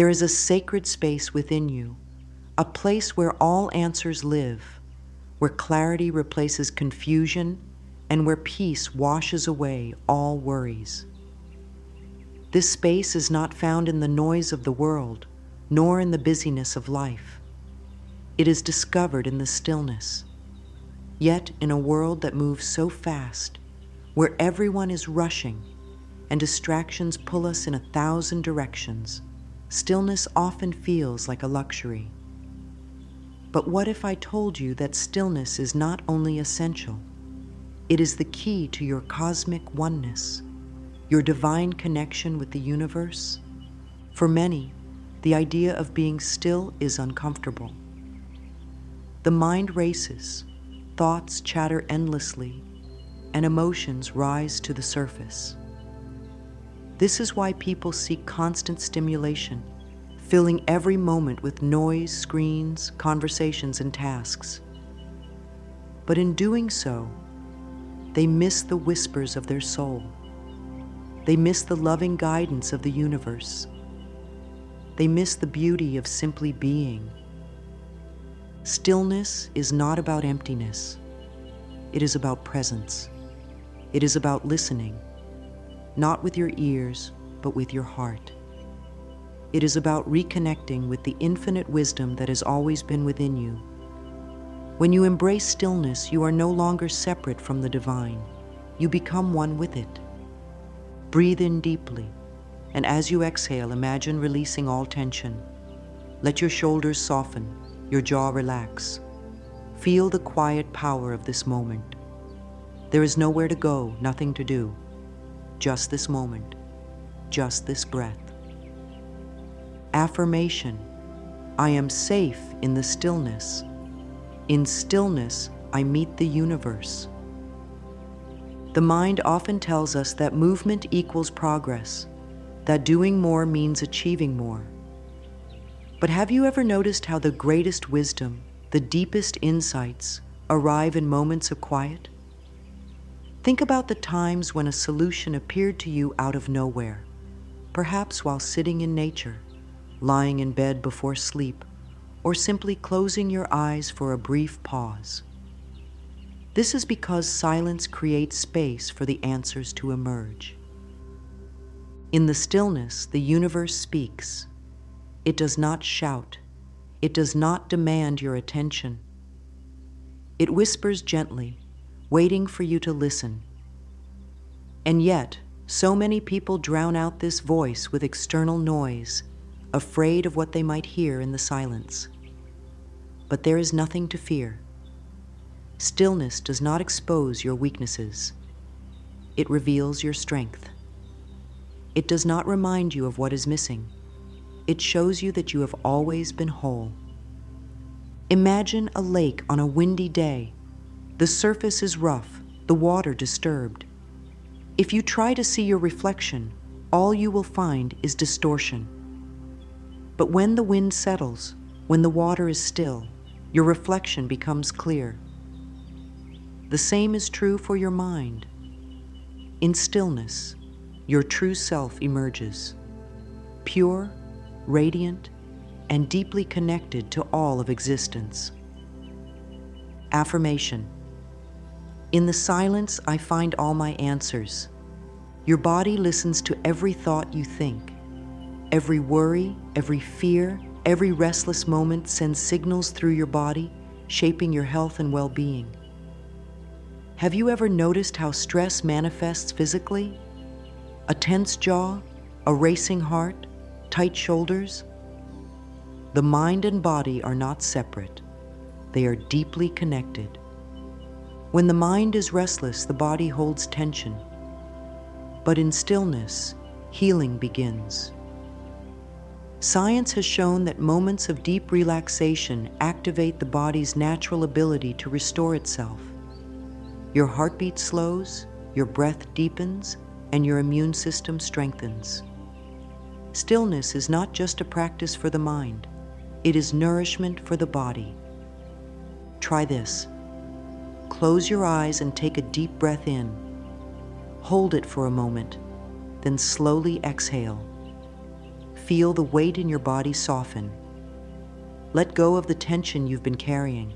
There is a sacred space within you, a place where all answers live, where clarity replaces confusion and where peace washes away all worries. This space is not found in the noise of the world, nor in the busyness of life. It is discovered in the stillness. Yet in a world that moves so fast, where everyone is rushing and distractions pull us in 1,000 directions, stillness often feels like a luxury. But what if I told you that stillness is not only essential, it is the key to your cosmic oneness, your divine connection with the universe? For many, the idea of being still is uncomfortable. The mind races, thoughts chatter endlessly, and emotions rise to the surface. This is why people seek constant stimulation, filling every moment with noise, screens, conversations, and tasks. But in doing so, they miss the whispers of their soul. They miss the loving guidance of the universe. They miss the beauty of simply being. Stillness is not about emptiness. It is about presence. It is about listening, not with your ears, but with your heart. It is about reconnecting with the infinite wisdom that has always been within you. When you embrace stillness, you are no longer separate from the divine. You become one with it. Breathe in deeply, and as you exhale, imagine releasing all tension. Let your shoulders soften, your jaw relax. Feel the quiet power of this moment. There is nowhere to go, nothing to do. Just this moment, just this breath. Affirmation: I am safe in the stillness. In stillness, I meet the universe. The mind often tells us that movement equals progress, that doing more means achieving more. But have you ever noticed how the greatest wisdom, the deepest insights, arrive in moments of quiet? Think about the times when a solution appeared to you out of nowhere, perhaps while sitting in nature, lying in bed before sleep, or simply closing your eyes for a brief pause. This is because silence creates space for the answers to emerge. In the stillness, the universe speaks. It does not shout. It does not demand your attention. It whispers gently, waiting for you to listen. And yet, so many people drown out this voice with external noise, afraid of what they might hear in the silence. But there is nothing to fear. Stillness does not expose your weaknesses. It reveals your strength. It does not remind you of what is missing. It shows you that you have always been whole. Imagine a lake on a windy day. The surface is rough, the water disturbed. If you try to see your reflection, all you will find is distortion. But when the wind settles, when the water is still, your reflection becomes clear. The same is true for your mind. In stillness, your true self emerges, pure, radiant, and deeply connected to all of existence. Affirmation: in the silence, I find all my answers. Your body listens to every thought you think. Every worry, every fear, every restless moment sends signals through your body, shaping your health and well-being. Have you ever noticed how stress manifests physically? A tense jaw, a racing heart, tight shoulders? The mind and body are not separate. They are deeply connected. When the mind is restless, the body holds tension. But in stillness, healing begins. Science has shown that moments of deep relaxation activate the body's natural ability to restore itself. Your heartbeat slows, your breath deepens, and your immune system strengthens. Stillness is not just a practice for the mind, it is nourishment for the body. Try this. Close your eyes and take a deep breath in. Hold it for a moment, then slowly exhale. Feel the weight in your body soften. Let go of the tension you've been carrying.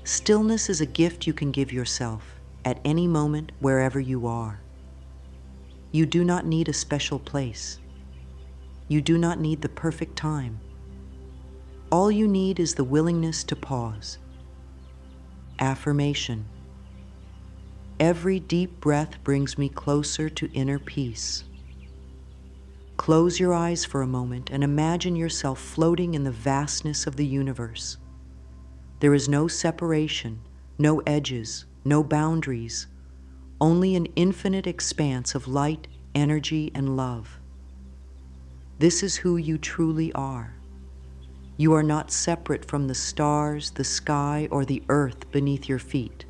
Stillness is a gift you can give yourself at any moment, wherever you are. You do not need a special place. You do not need the perfect time. All you need is the willingness to pause. Affirmation. Every deep breath brings me closer to inner peace. Close your eyes for a moment and imagine yourself floating in the vastness of the universe. There is no separation, no edges, no boundaries, only an infinite expanse of light, energy, and love. This is who you truly are. You are not separate from the stars, the sky, or the earth beneath your feet.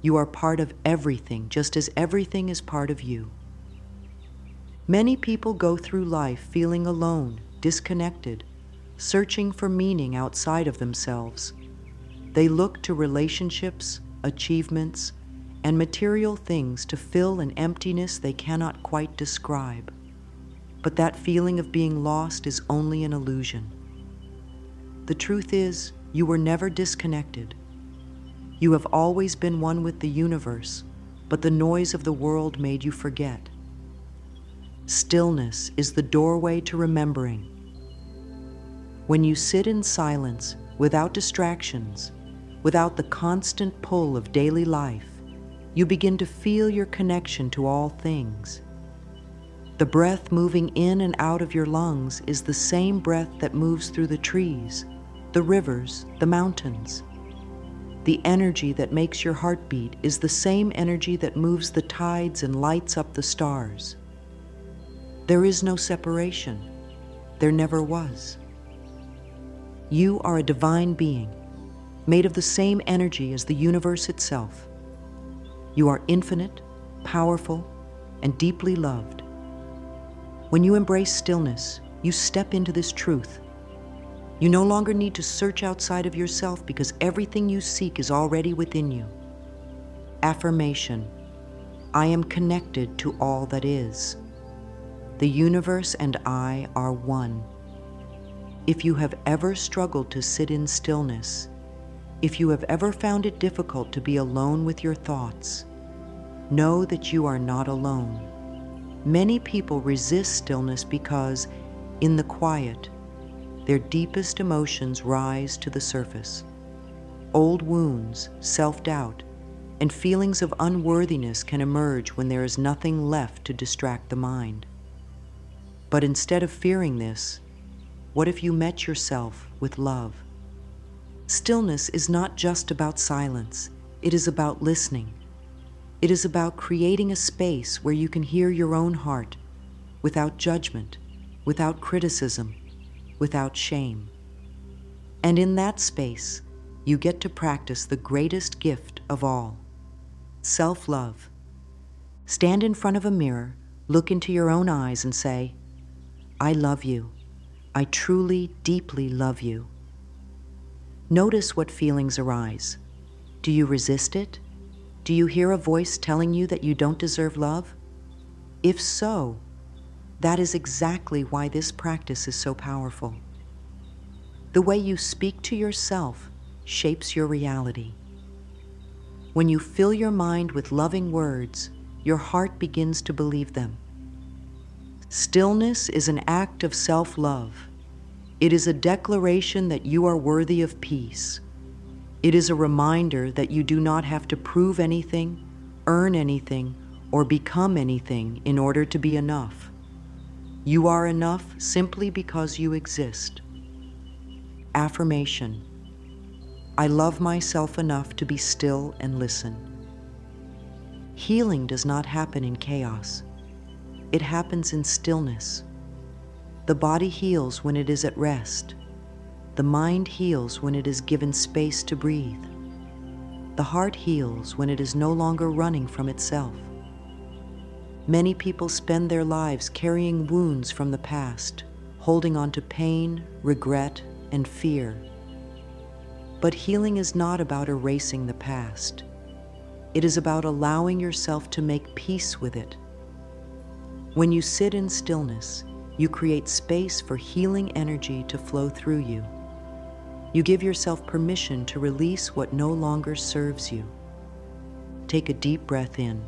You are part of everything, just as everything is part of you. Many people go through life feeling alone, disconnected, searching for meaning outside of themselves. They look to relationships, achievements, and material things to fill an emptiness they cannot quite describe. But that feeling of being lost is only an illusion. The truth is, you were never disconnected. You have always been one with the universe, but the noise of the world made you forget. Stillness is the doorway to remembering. When you sit in silence, without distractions, without the constant pull of daily life, you begin to feel your connection to all things. The breath moving in and out of your lungs is the same breath that moves through the trees, the rivers, the mountains. The energy that makes your heart beat is the same energy that moves the tides and lights up the stars. There is no separation. There never was. You are a divine being, made of the same energy as the universe itself. You are infinite, powerful, and deeply loved. When you embrace stillness, you step into this truth. You no longer need to search outside of yourself because everything you seek is already within you. Affirmation. I am connected to all that is. The universe and I are one. If you have ever struggled to sit in stillness, if you have ever found it difficult to be alone with your thoughts, know that you are not alone. Many people resist stillness because, in the quiet, their deepest emotions rise to the surface. Old wounds, self-doubt, and feelings of unworthiness can emerge when there is nothing left to distract the mind. But instead of fearing this, what if you met yourself with love? Stillness is not just about silence. It is about listening. It is about creating a space where you can hear your own heart without judgment, without criticism, without shame. And in that space, you get to practice the greatest gift of all, self-love. Stand in front of a mirror, look into your own eyes and say, I love you. I truly, deeply love you. Notice what feelings arise. Do you resist it? Do you hear a voice telling you that you don't deserve love? If so, that is exactly why this practice is so powerful. The way you speak to yourself shapes your reality. When you fill your mind with loving words, your heart begins to believe them. Stillness is an act of self-love. It is a declaration that you are worthy of peace. It is a reminder that you do not have to prove anything, earn anything, or become anything in order to be enough. You are enough simply because you exist. Affirmation. I love myself enough to be still and listen. Healing does not happen in chaos. It happens in stillness. The body heals when it is at rest. The mind heals when it is given space to breathe. The heart heals when it is no longer running from itself. Many people spend their lives carrying wounds from the past, holding on to pain, regret, and fear. But healing is not about erasing the past. It is about allowing yourself to make peace with it. When you sit in stillness, You create space for healing energy to flow through you. You give yourself permission to release what no longer serves you. Take a deep breath in.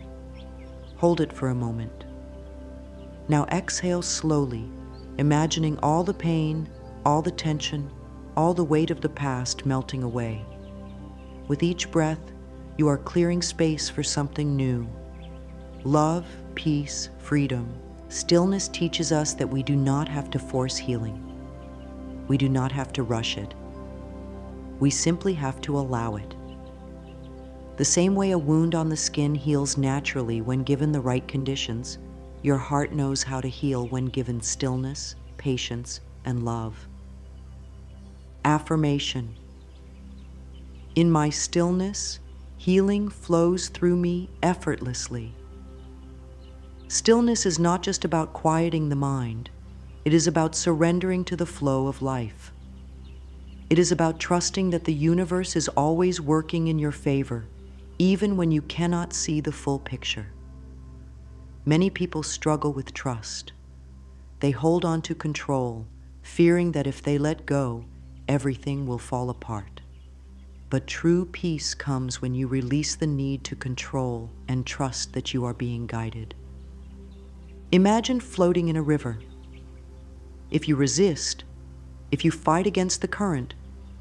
Hold it for a moment. Now exhale slowly, imagining all the pain, all the tension, all the weight of the past melting away. With each breath, you are clearing space for something new. Love, peace, freedom. Stillness teaches us that we do not have to force healing. We do not have to rush it. We simply have to allow it. The same way a wound on the skin heals naturally when given the right conditions, your heart knows how to heal when given stillness, patience, and love. Affirmation. In my stillness, healing flows through me effortlessly. Stillness is not just about quieting the mind. It is about surrendering to the flow of life. It is about trusting that the universe is always working in your favor, even when you cannot see the full picture. Many people struggle with trust. They hold on to control, fearing that if they let go, everything will fall apart. But true peace comes when you release the need to control and trust that you are being guided. Imagine floating in a river. If you resist, if you fight against the current,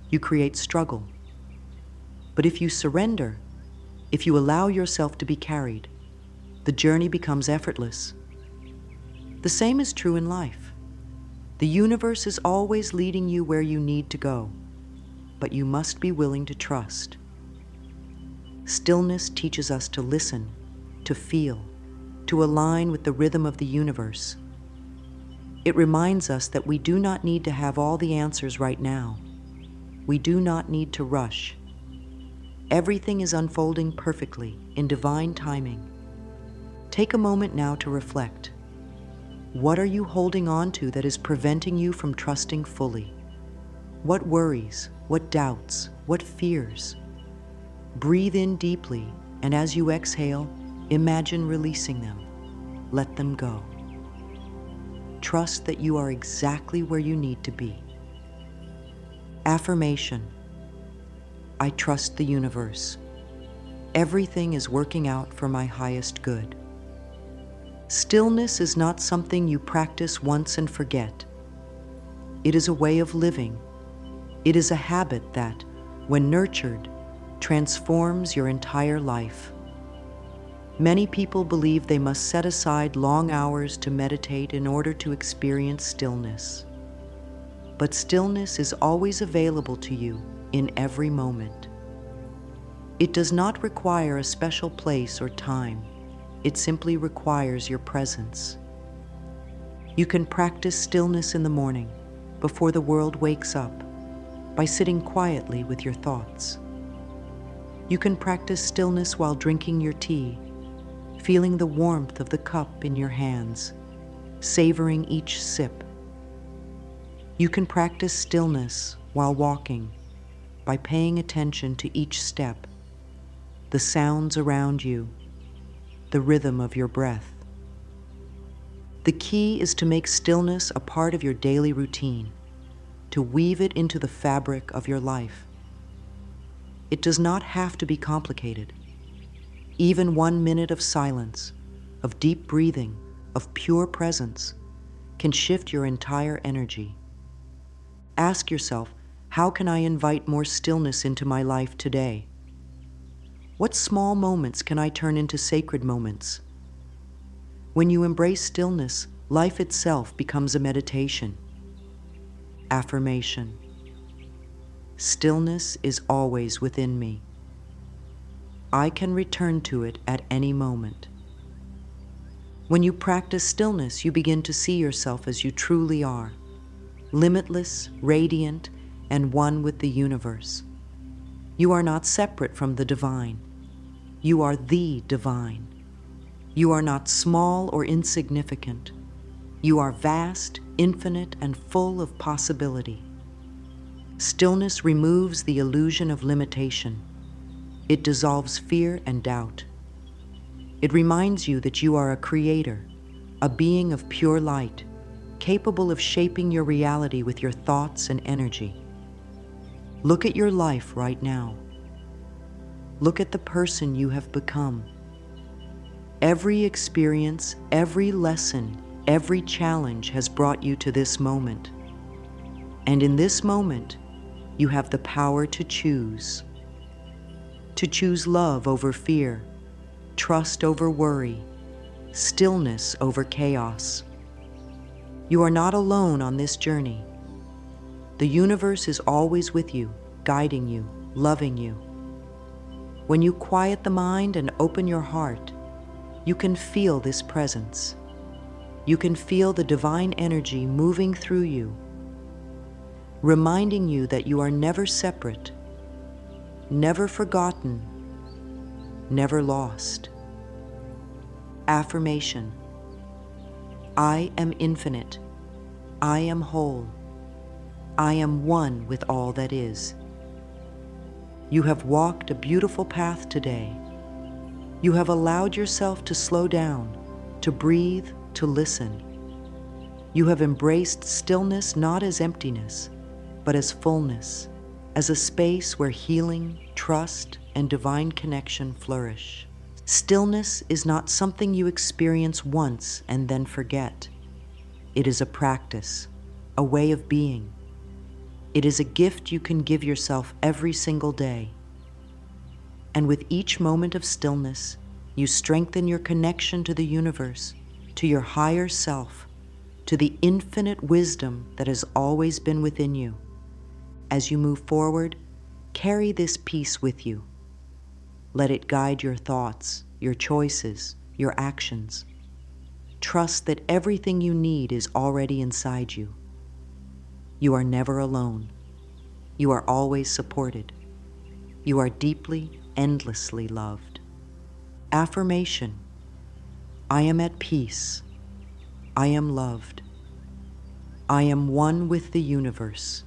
you create struggle. But if you surrender, if you allow yourself to be carried, the journey becomes effortless. The same is true in life. The universe is always leading you where you need to go, but you must be willing to trust. Stillness teaches us to listen, to feel, to align with the rhythm of the universe. It reminds us that we do not need to have all the answers right now. We do not need to rush. Everything is unfolding perfectly in divine timing. Take a moment now to reflect. What are you holding on to that is preventing you from trusting fully? What worries, what doubts, what fears? Breathe in deeply, and as you exhale, imagine releasing them. Let them go. Trust that you are exactly where you need to be. Affirmation. I trust the universe. Everything is working out for my highest good. Stillness is not something you practice once and forget. It is a way of living. It is a habit that, when nurtured, transforms your entire life. Many people believe they must set aside long hours to meditate in order to experience stillness. But stillness is always available to you in every moment. It does not require a special place or time. It simply requires your presence. You can practice stillness in the morning, before the world wakes up, by sitting quietly with your thoughts. You can practice stillness while drinking your tea, feeling the warmth of the cup in your hands, savoring each sip. You can practice stillness while walking, by paying attention to each step, the sounds around you, the rhythm of your breath. The key is to make stillness a part of your daily routine, to weave it into the fabric of your life. It does not have to be complicated. Even 1 minute of silence, of deep breathing, of pure presence, can shift your entire energy. Ask yourself, how can I invite more stillness into my life today? What small moments can I turn into sacred moments? When you embrace stillness, life itself becomes a meditation. Affirmation. Stillness is always within me. I can return to it at any moment. When you practice stillness, you begin to see yourself as you truly are, limitless, radiant, and one with the universe. You are not separate from the divine. You are the divine. You are not small or insignificant. You are vast, infinite, and full of possibility. Stillness removes the illusion of limitation. It dissolves fear and doubt. It reminds you that you are a creator, a being of pure light, capable of shaping your reality with your thoughts and energy. Look at your life right now. Look at the person you have become. Every experience, every lesson, every challenge has brought you to this moment. And in this moment, you have the power to choose. To choose love over fear, trust over worry, stillness over chaos. You are not alone on this journey. The universe is always with you, guiding you, loving you. When you quiet the mind and open your heart, you can feel this presence. You can feel the divine energy moving through you, reminding you that you are never separate, never forgotten, never lost. Affirmation: I am infinite. I am whole. I am one with all that is. You have walked a beautiful path today. You have allowed yourself to slow down, to breathe, to listen. You have embraced stillness not as emptiness, but as fullness, as a space where healing, trust, and divine connection flourish. Stillness is not something you experience once and then forget. It is a practice, a way of being. It is a gift you can give yourself every single day. And with each moment of stillness, you strengthen your connection to the universe, to your higher self, to the infinite wisdom that has always been within you. As you move forward, carry this peace with you. Let it guide your thoughts, your choices, your actions. Trust that everything you need is already inside you. You are never alone. You are always supported. You are deeply, endlessly loved. Affirmation: I am at peace. I am loved. I am one with the universe.